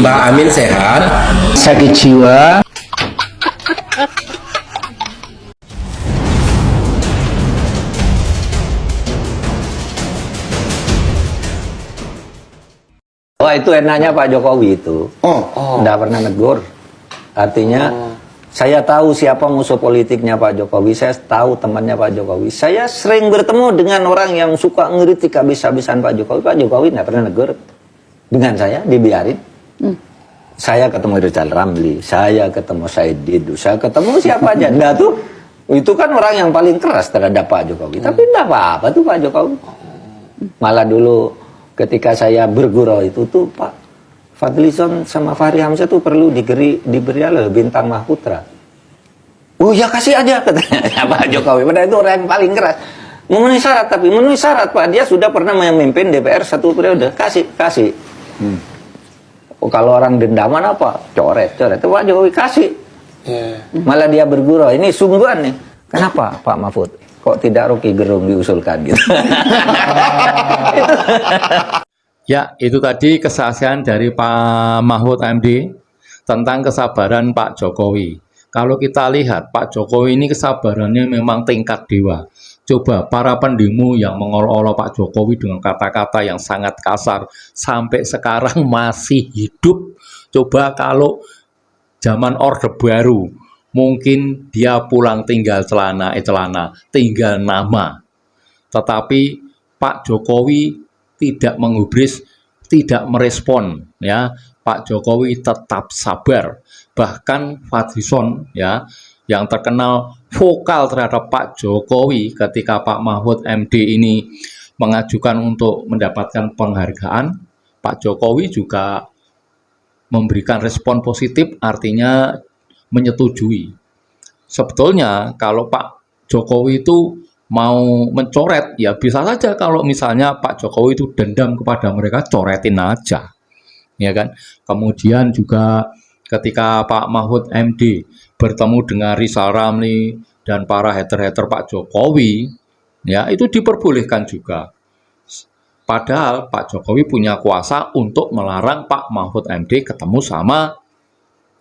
Mbak Amin sehat? Sakit jiwa. Wah, itu enaknya Pak Jokowi itu. Nggak pernah negur. Artinya saya tahu siapa musuh politiknya Pak Jokowi, saya tahu temannya Pak Jokowi. Saya sering bertemu dengan orang yang suka ngeritik habis-habisan Pak Jokowi. Pak Jokowi nggak pernah negur. Dengan saya dibiarin. Saya ketemu Rizal Ramli, saya ketemu Said Didu, saya ketemu siapa aja. Nggak tuh, itu kan orang yang paling keras terhadap Pak Jokowi. Tapi nggak apa-apa tuh Pak Jokowi. Malah dulu ketika saya bergurau itu tuh Pak Fadlizon sama Fahri Hamzah tuh perlu diberi bintang Mahputra. Oh ya kasih aja katanya Pak Jokowi. Padahal itu orang yang paling keras. Memenuhi syarat, tapi memenuhi syarat Pak. Dia sudah pernah memimpin DPR 1 periode. Kasih. Oh, kalau orang dendaman apa? Coret. Itu Pak Jokowi kasih. Malah dia bergurau. Ini sungguhan nih. Kenapa Pak Mahfud? Kok tidak Rocky Gerung diusulkan gitu? Ya, itu tadi kesaksian dari Pak Mahfud MD tentang kesabaran Pak Jokowi. Kalau kita lihat, Pak Jokowi ini kesabarannya memang tingkat dewa. Coba para pendemo yang mengolok-olok Pak Jokowi dengan kata-kata yang sangat kasar sampai sekarang masih hidup. Coba kalau zaman Orde Baru, mungkin dia pulang tinggal celana, tinggal nama. Tetapi Pak Jokowi tidak menggubris, tidak merespon, ya. Pak Jokowi tetap sabar. Bahkan Fadlizon, ya, yang terkenal vokal terhadap Pak Jokowi ketika Pak Mahfud MD ini mengajukan untuk mendapatkan penghargaan, Pak Jokowi juga memberikan respon positif, artinya menyetujui. Sebetulnya kalau Pak Jokowi itu mau mencoret, ya bisa saja kalau misalnya Pak Jokowi itu dendam kepada mereka, coretin aja, ya kan. Kemudian juga ketika Pak Mahfud MD bertemu dengan Rizal Ramli dan para hater-hater Pak Jokowi, ya itu diperbolehkan juga. Padahal Pak Jokowi punya kuasa untuk melarang Pak Mahfud MD ketemu sama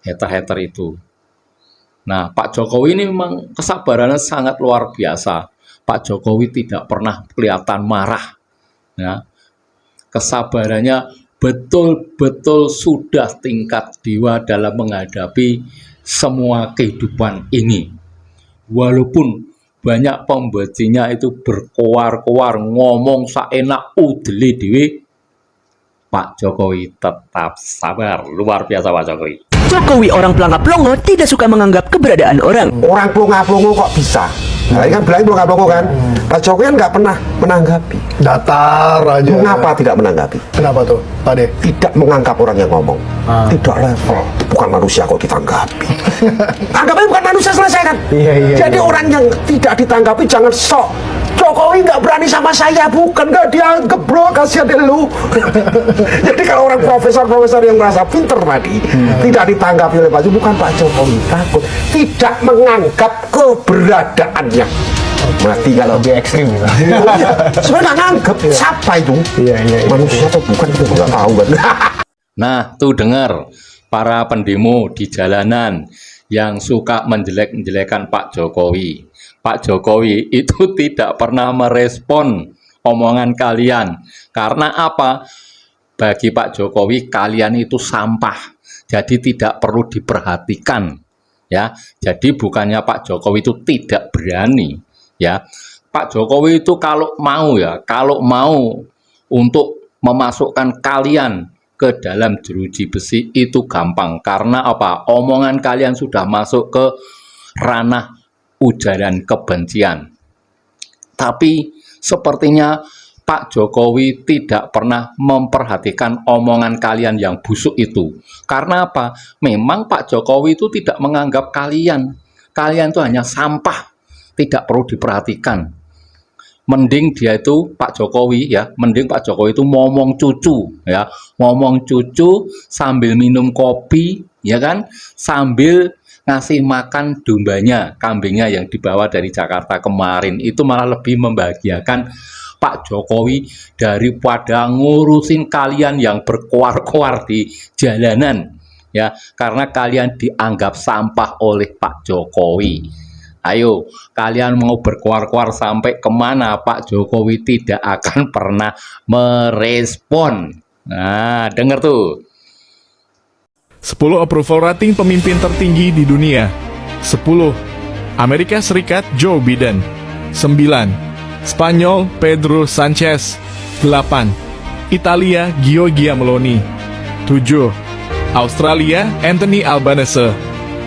hater-hater itu. Nah, Pak Jokowi ini memang kesabarannya sangat luar biasa. Pak Jokowi tidak pernah kelihatan marah. Ya. Kesabarannya betul-betul sudah tingkat dewa dalam menghadapi semua kehidupan ini. Walaupun banyak pembencinya itu berkoar-koar, ngomong saenak udele dhewe, Pak Jokowi tetap sabar. Luar biasa Pak Jokowi. Jokowi orang pelangap-pelongo tidak suka menganggap keberadaan orang. Orang pelongo-pelongo kok bisa? Nah, ini kan bilangnya pelongo-pelongo kan? Pak Jokowi kan nggak pernah menanggapi. Datar aja. Mengapa tidak menanggapi? Kenapa tuh, Pak De? Tidak menganggap orang yang ngomong. Tidak level. Bukan manusia kok ditanggapi. Anggapnya bukan manusia, selesaikan. Jadi orang yang tidak ditanggapi jangan sok. Jokowi nggak berani sama saya, bukan nggak dianggap bro, kasihan deh lu. Jadi kalau orang profesor-profesor yang merasa pinter tadi tidak ditanggapi oleh Pak Jokowi, bukan Pak Jokowi takut, tidak menganggap keberadaannya. Mati kalau lebih ekstrim gitu. Sebenarnya nggak nganggap siapa itu. Manusia atau bukan itu nggak tahu kan. Nah, tuh dengar para pendemo di jalanan yang suka menjelek-menjelekan Pak Jokowi. Pak Jokowi itu tidak pernah merespon omongan kalian. Karena apa? Bagi Pak Jokowi kalian itu sampah. Jadi tidak perlu diperhatikan. Ya. Jadi bukannya Pak Jokowi itu tidak berani, ya. Pak Jokowi itu kalau mau untuk memasukkan kalian ke dalam jeruji besi itu gampang. Karena apa? Omongan kalian sudah masuk ke ranah ujaran kebencian. Tapi sepertinya Pak Jokowi tidak pernah memperhatikan omongan kalian yang busuk itu. Karena apa? Memang Pak Jokowi itu tidak menganggap kalian itu hanya sampah, tidak perlu diperhatikan. Mending dia itu Pak Jokowi, ya, mending Pak Jokowi itu ngomong cucu, ya, ngomong cucu sambil minum kopi, ya kan, sambil ngasih makan dombanya, kambingnya yang dibawa dari Jakarta kemarin. Itu malah lebih membahagiakan Pak Jokowi daripada ngurusin kalian yang berkuar-kuar di jalanan, ya, karena kalian dianggap sampah oleh Pak Jokowi. Ayo, kalian mau berkuar-kuar sampai kemana, Pak Jokowi tidak akan pernah merespon. Nah, dengar tuh. 10 approval rating pemimpin tertinggi di dunia. 10. Amerika Serikat Joe Biden. 9. Spanyol Pedro Sanchez. 8. Italia Giorgia Meloni. 7. Australia Anthony Albanese.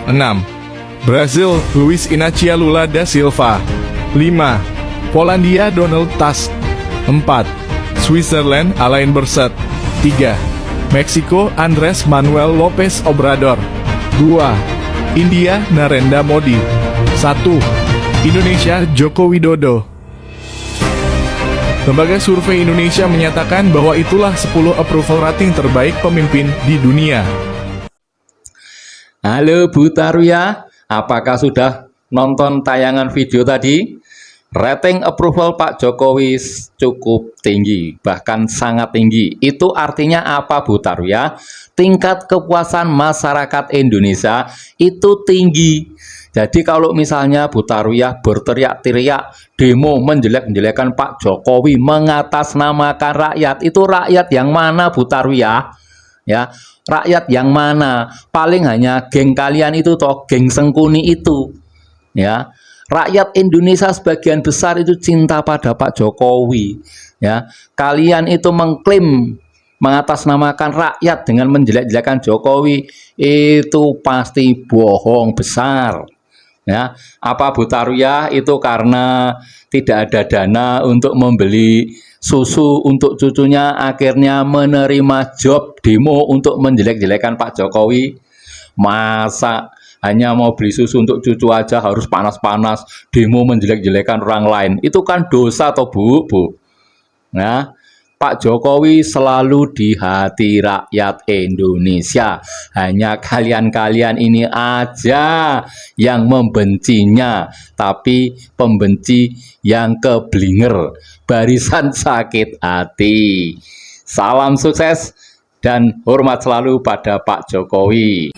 6. Brazil Luiz Inácio Lula da Silva. 5. Polandia Donald Tusk. 4. Switzerland Alain Berset. 3. Meksiko Andres Manuel Lopez Obrador. 2. India Narendra Modi. 1. Indonesia Joko Widodo. Lembaga Survei Indonesia menyatakan bahwa itulah 10 approval rating terbaik pemimpin di dunia. Halo Bu Taruya, apakah sudah nonton tayangan video tadi? Rating approval Pak Jokowi cukup tinggi, bahkan sangat tinggi. Itu artinya apa, Bu Taruya? Tingkat kepuasan masyarakat Indonesia itu tinggi. Jadi kalau misalnya Bu Taruya berteriak-teriak demo menjelek-jelekan Pak Jokowi, mengatasnamakan rakyat, itu rakyat yang mana, Bu Taruya? Ya, rakyat yang mana? Paling hanya geng kalian itu toh, geng Sengkuni itu. Ya. Rakyat Indonesia sebagian besar itu cinta pada Pak Jokowi. Ya, kalian itu mengklaim mengatasnamakan rakyat dengan menjelek-jelekan Jokowi, itu pasti bohong besar. Ya, apa Bu Taruya itu karena tidak ada dana untuk membeli susu untuk cucunya, akhirnya menerima job demo untuk menjelek-jelekan Pak Jokowi? Masa hanya mau beli susu untuk cucu aja harus panas-panas demo menjelek-jelekan orang lain? Itu kan dosa toh Bu. Nah, Pak Jokowi selalu di hati rakyat Indonesia. Hanya kalian-kalian ini aja yang membencinya, tapi pembenci yang keblinger, barisan sakit hati. Salam sukses dan hormat selalu pada Pak Jokowi.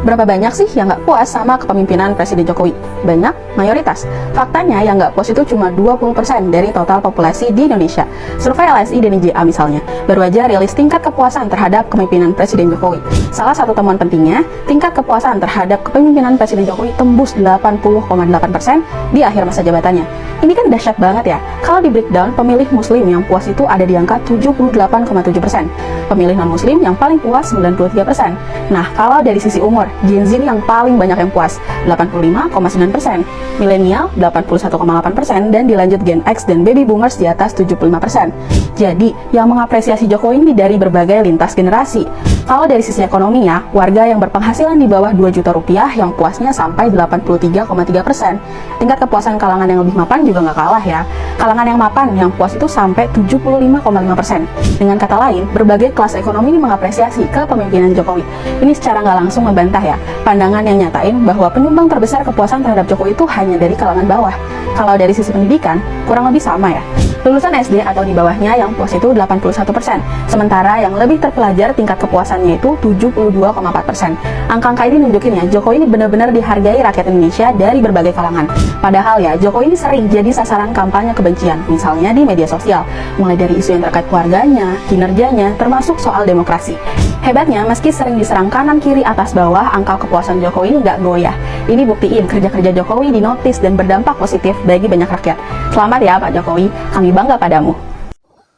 Berapa banyak sih yang nggak puas sama kepemimpinan Presiden Jokowi? Banyak, mayoritas. Faktanya yang nggak puas itu cuma 20% dari total populasi di Indonesia. Survei LSI dan IJA misalnya, baru aja rilis tingkat kepuasan terhadap kepemimpinan Presiden Jokowi. Salah satu temuan pentingnya, tingkat kepuasan terhadap kepemimpinan Presiden Jokowi tembus 80,8% di akhir masa jabatannya. Ini kan dahsyat banget ya. Kalau di breakdown, pemilih muslim yang puas itu ada di angka 78,7%. Pemilih non-muslim yang paling puas 93%. Nah, kalau dari sisi umur, Gen Z yang paling banyak yang puas, 85,9%, milenial 81,8%, dan dilanjut Gen X dan Baby Boomers di atas 75%. Jadi, yang mengapresiasi Jokowi ini dari berbagai lintas generasi. Kalau dari sisi ekonomi ya, warga yang berpenghasilan di bawah 2 juta rupiah yang puasnya sampai 83,3%. Tingkat kepuasan kalangan yang lebih mapan juga nggak kalah ya. Kalangan yang mapan yang puas itu sampai 75,5%. Dengan kata lain, berbagai kelas ekonomi ini mengapresiasi kepemimpinan Jokowi. Ini secara nggak langsung membantah ya pandangan yang nyatain bahwa penyumbang terbesar kepuasan terhadap Jokowi itu hanya dari kalangan bawah. Kalau dari sisi pendidikan, kurang lebih sama ya. Lulusan SD atau di bawahnya yang puas itu 81%, sementara yang lebih terpelajar tingkat kepuasannya itu 72,4%. Angka-angka ini nunjukin ya, Jokowi ini benar-benar dihargai rakyat Indonesia dari berbagai kalangan. Padahal ya, Jokowi ini sering jadi sasaran kampanye kebencian, misalnya di media sosial, mulai dari isu yang terkait keluarganya, kinerjanya, termasuk soal demokrasi. Hebatnya, meski sering diserang kanan kiri atas bawah, angka kepuasan Jokowi ini nggak goyah. Ini buktiin kerja-kerja Jokowi dinotis dan berdampak positif bagi banyak rakyat. Selamat ya Pak Jokowi, kami bangga padamu.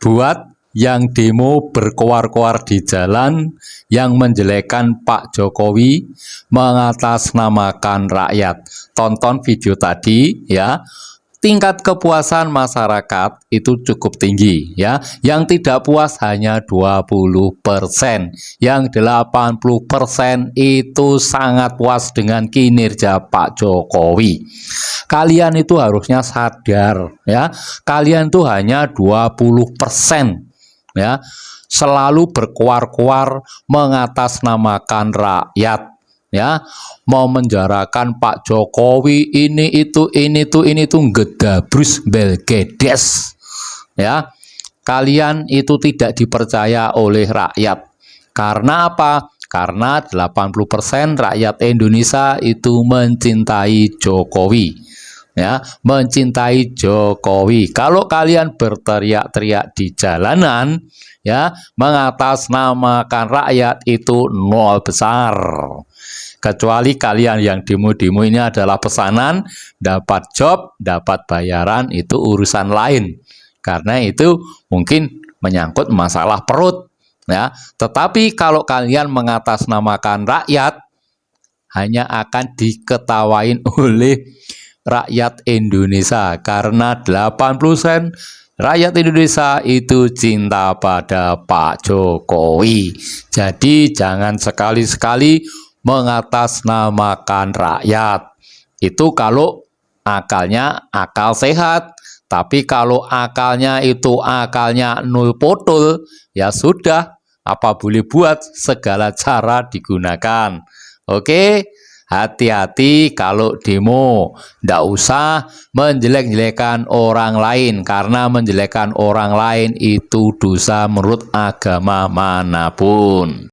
Buat yang demo berkoar-koar di jalan, yang menjelekkan Pak Jokowi, mengatasnamakan rakyat, tonton video tadi ya. Tingkat kepuasan masyarakat itu cukup tinggi ya. Yang tidak puas hanya 20%. Yang 80% itu sangat puas dengan kinerja Pak Jokowi. Kalian itu harusnya sadar ya. Kalian tuh hanya 20% ya. Selalu berkuar-kuar mengatasnamakan rakyat. ya, memenjarakan Pak Jokowi ini itu gedabrus belgedes, ya. Kalian itu tidak dipercaya oleh rakyat. Karena apa? Karena 80% rakyat Indonesia itu mencintai Jokowi. Ya, mencintai Jokowi. Kalau kalian berteriak-teriak di jalanan, ya, mengatasnamakan rakyat itu nol besar. Kecuali kalian yang demo-demo ini adalah pesanan, dapat job, dapat bayaran, itu urusan lain. Karena itu mungkin menyangkut masalah perut, ya. Tetapi kalau kalian mengatasnamakan rakyat, hanya akan diketawain oleh rakyat Indonesia, karena 80% rakyat Indonesia itu cinta pada Pak Jokowi. Jadi jangan sekali-sekali mengatasnamakan rakyat. Itu kalau akalnya akal sehat. Tapi kalau akalnya itu akalnya nul potul, ya sudah, apa boleh buat, segala cara digunakan. Oke, hati-hati kalau demo, ndak usah menjelek-jelekan orang lain, karena menjelekkan orang lain itu dosa menurut agama manapun.